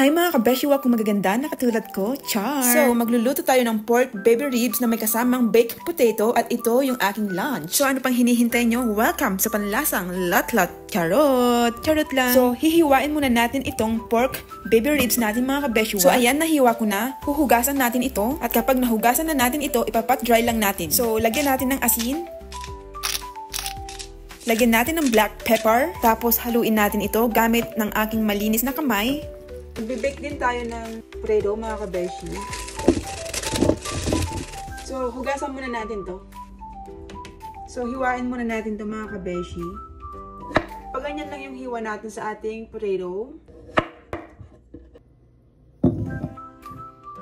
Hi mga kabeshiwa kung magaganda na katulad ko, char! So, magluluto tayo ng pork baby ribs na may kasamang baked potato at ito yung aking lunch. So, ano pang hinihintay nyo? Welcome sa panlasang lot-lot charot! Charot lang! So, hihiwain muna natin itong pork baby ribs natin mga kabeshiwa. So, ayan, nahiwa ko na. Huhugasan natin ito at kapag nahugasan na natin ito, ipapat dry lang natin. So, lagyan natin ng asin. Lagyan natin ng black pepper. Tapos, haluin natin ito gamit ng aking malinis na kamay. Magbibake din tayo ng potato mga kabeshi. So, hugasan muna natin to. So, hiwain muna natin to mga kabeshi. Pag ganyan lang yung hiwa natin sa ating potato.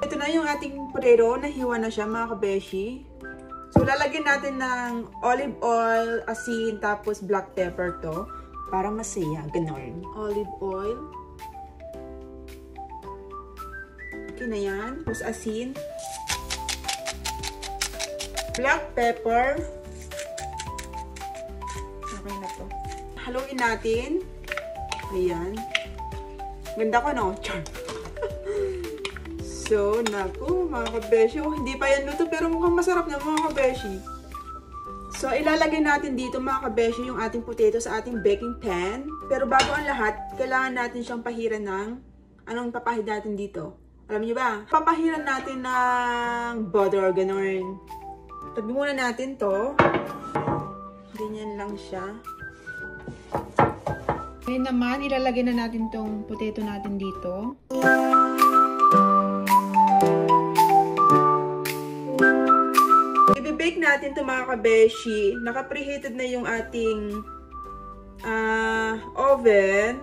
Ito na yung ating potato. Nahiwa na siya mga kabeshi. So, lalagyan natin ng olive oil, asin, tapos black pepper to. Para masaya. Ganon. Olive oil. Okay na yan. Tapos asin. Black pepper. Okay na to. Haluin natin. Ayan. Ganda ko, no? Char. So, naku, mga kabeshi. Oh, hindi pa yan luto, pero mukhang masarap na mga kabeshi. So, ilalagay natin dito mga kabeshi yung ating potato sa ating baking pan. Pero bago ang lahat, kailangan natin siyang pahiran ng anong papahid natin dito. Alam niyo ba? Papahiran natin ng butter, gano'n. Tabi muna natin to. Ganyan lang siya. Ngayon naman, ilalagay na natin tong potato natin dito. I-bake natin to mga kabeshi. Naka-preheated na yung ating oven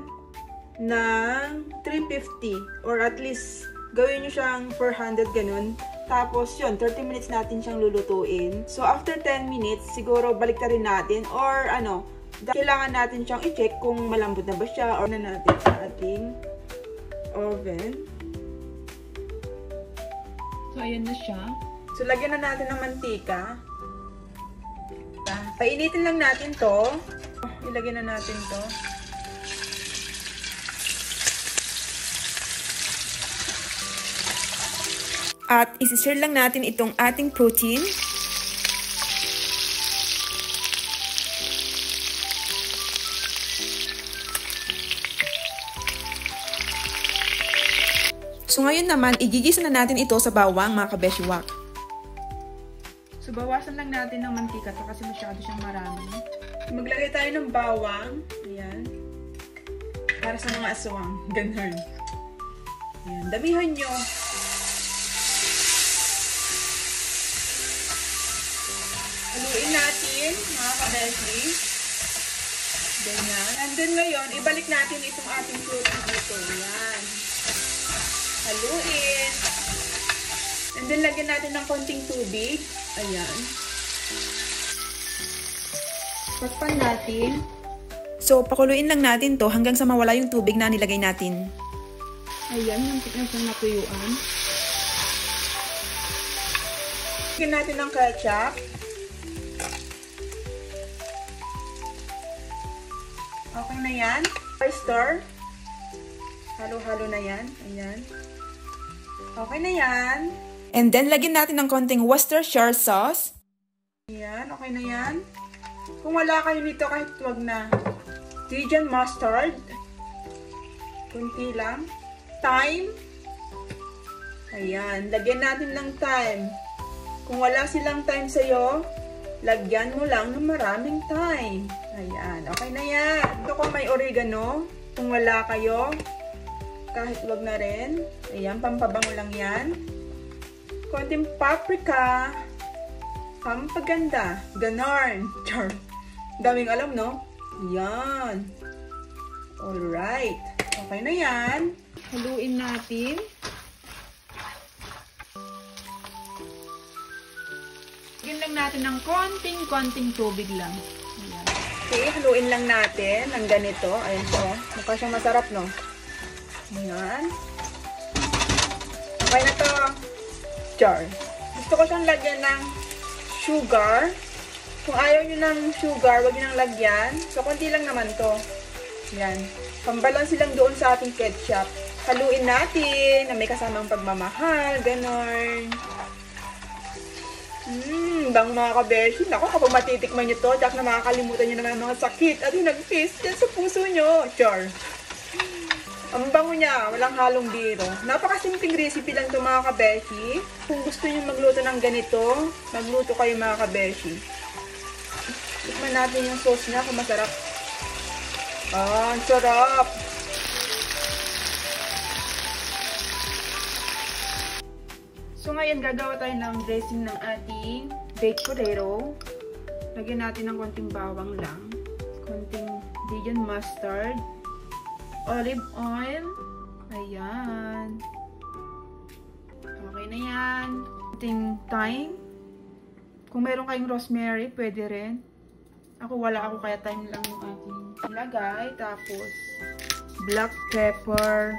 ng 350 or at least gawin nyo siyang 400 ganun. Tapos yun, 30 minutes natin siyang lulutuin. So after 10 minutes, siguro balik na rin natin or ano, kailangan natin siyang i-check kung malambot na ba siya or na natin sa ating oven. So ayan na siya. So lagyan na natin ng mantika. Painitin lang natin to. Ilagyan na natin to. At isi-share lang natin itong ating protein. So ngayon naman, igigisa na natin ito sa bawang mga kabeshiwak. So bawasan lang natin ng mantika to kasi masyado siyang marami. Maglagay tayo ng bawang. Ayan. Para sa mga aswang. Ganun. Ayan. Damihan nyo. Haluin natin, mga kabeshi. Ganyan. And then ngayon, ibalik natin itong ating protein dito. Yan. Haluin. And then lagyan natin ng konting tubig. Ayan. Takpan natin. So, pakuluin lang natin to hanggang sa mawala yung tubig na nilagay natin. Ayan, mantik na siyang natuyuan. Lagyan natin ng ketchup. Okay na yan. Oyster. Halo-halo na yan. Ayan. Okay na yan. And then, lagyan natin ng konting Worcestershire sauce. Ayan. Okay na yan. Kung wala kayo nito, kahit wag na. Dijon mustard. Kunti lang. Thyme. Ayan. Lagyan natin ng thyme. Kung wala silang thyme sa'yo, lagyan mo lang ng maraming thyme. Ayan. Okay na yan. Ito kung may oregano. Kung wala kayo, kahit wag na rin. Ayan. Pampabango lang yan. Konting paprika. Pampaganda. Ganon. Char. Daming alam, no? Ayan. Alright. Okay na yan. Haluin natin. Lagyan lang natin ng konting tubig lang. Ayan. Okay, haluin lang natin ng ganito. Ayan po. Mukha siyang masarap, no? Ayan. Okay na to. Char. Gusto ko siyang lagyan ng sugar. Kung ayaw nyo ng sugar, wag nyo nang lagyan. So, konti lang naman to. Yan. Pambalansi lang doon sa ating ketchup. Haluin natin na may kasamang pagmamahal. Ganon. Bang mga kabeshi. Naku, kapag matitikman nyo to, tiyak na makakalimutan nyo naman ang mga sakit at hinagpis dyan sa puso nyo. Char. Ang bango niya, walang halong biro. Napakasimpleng recipe lang ito mga kabeshi. Kung gusto nyo magluto ng ganito, magluto kayo mga kabeshi. Tikman natin yung sauce niya kung masarap. Ang sarap! So ngayon, gagawa tayo ng dressing ng ating baked potato. Lagyan natin ng konting bawang lang. Konting Dijon mustard. Olive oil. Ayan. Okay na yan. Konting thyme. Kung meron kayong rosemary, pwede rin. Ako wala ako, kaya thyme lang yung ating ilagay. Tapos, black pepper.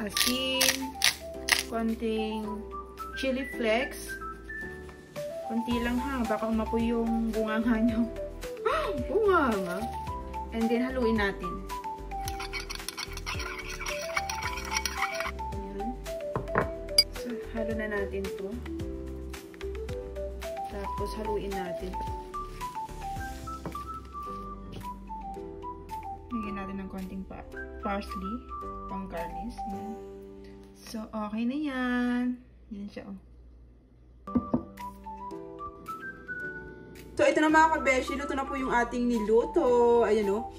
Asin. Konting chili flakes. Konti lang ha. Baka umapoy yung bunganga nyo. Bunganga. And then, haluin natin. Halo na natin to. Tapos haluin natin. Lagyan natin ng konting parsley, pang garnish. Yan. So, okay na yan. Yan siya, oh. So, ito na mga kabeshi. Luto na po yung ating niluto. Ayan, oh.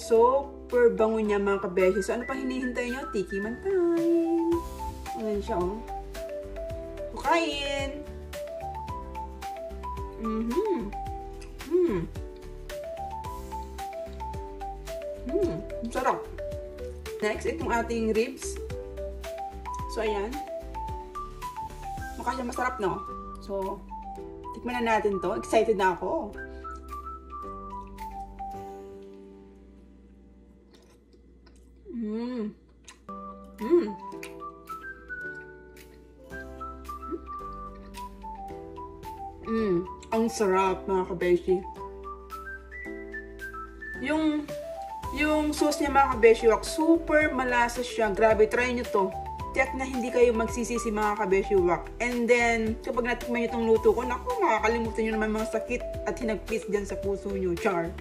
Super bango niya mga kabeshi. So, ano pa hinihintay nyo? Tikiman time. Ayan siya, oh. Kain! Sarap. Next, itong ating ribs. So, ayan. Mukha siya masarap, no? So, tikman na natin to. Excited na ako. Ang sarap mga kabeshi. Yung sauce niya mga kabeshi, super malasa siya. Grabe, try nyo to. Tiyak na hindi kayo magsisisi mga kabeshi wak. And then, kapag natikman nyo itong luto ko, naku, makakalimutan nyo naman mga sakit at hinagpis dyan sa puso nyo. Char.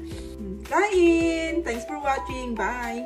Kain! Thanks for watching. Bye!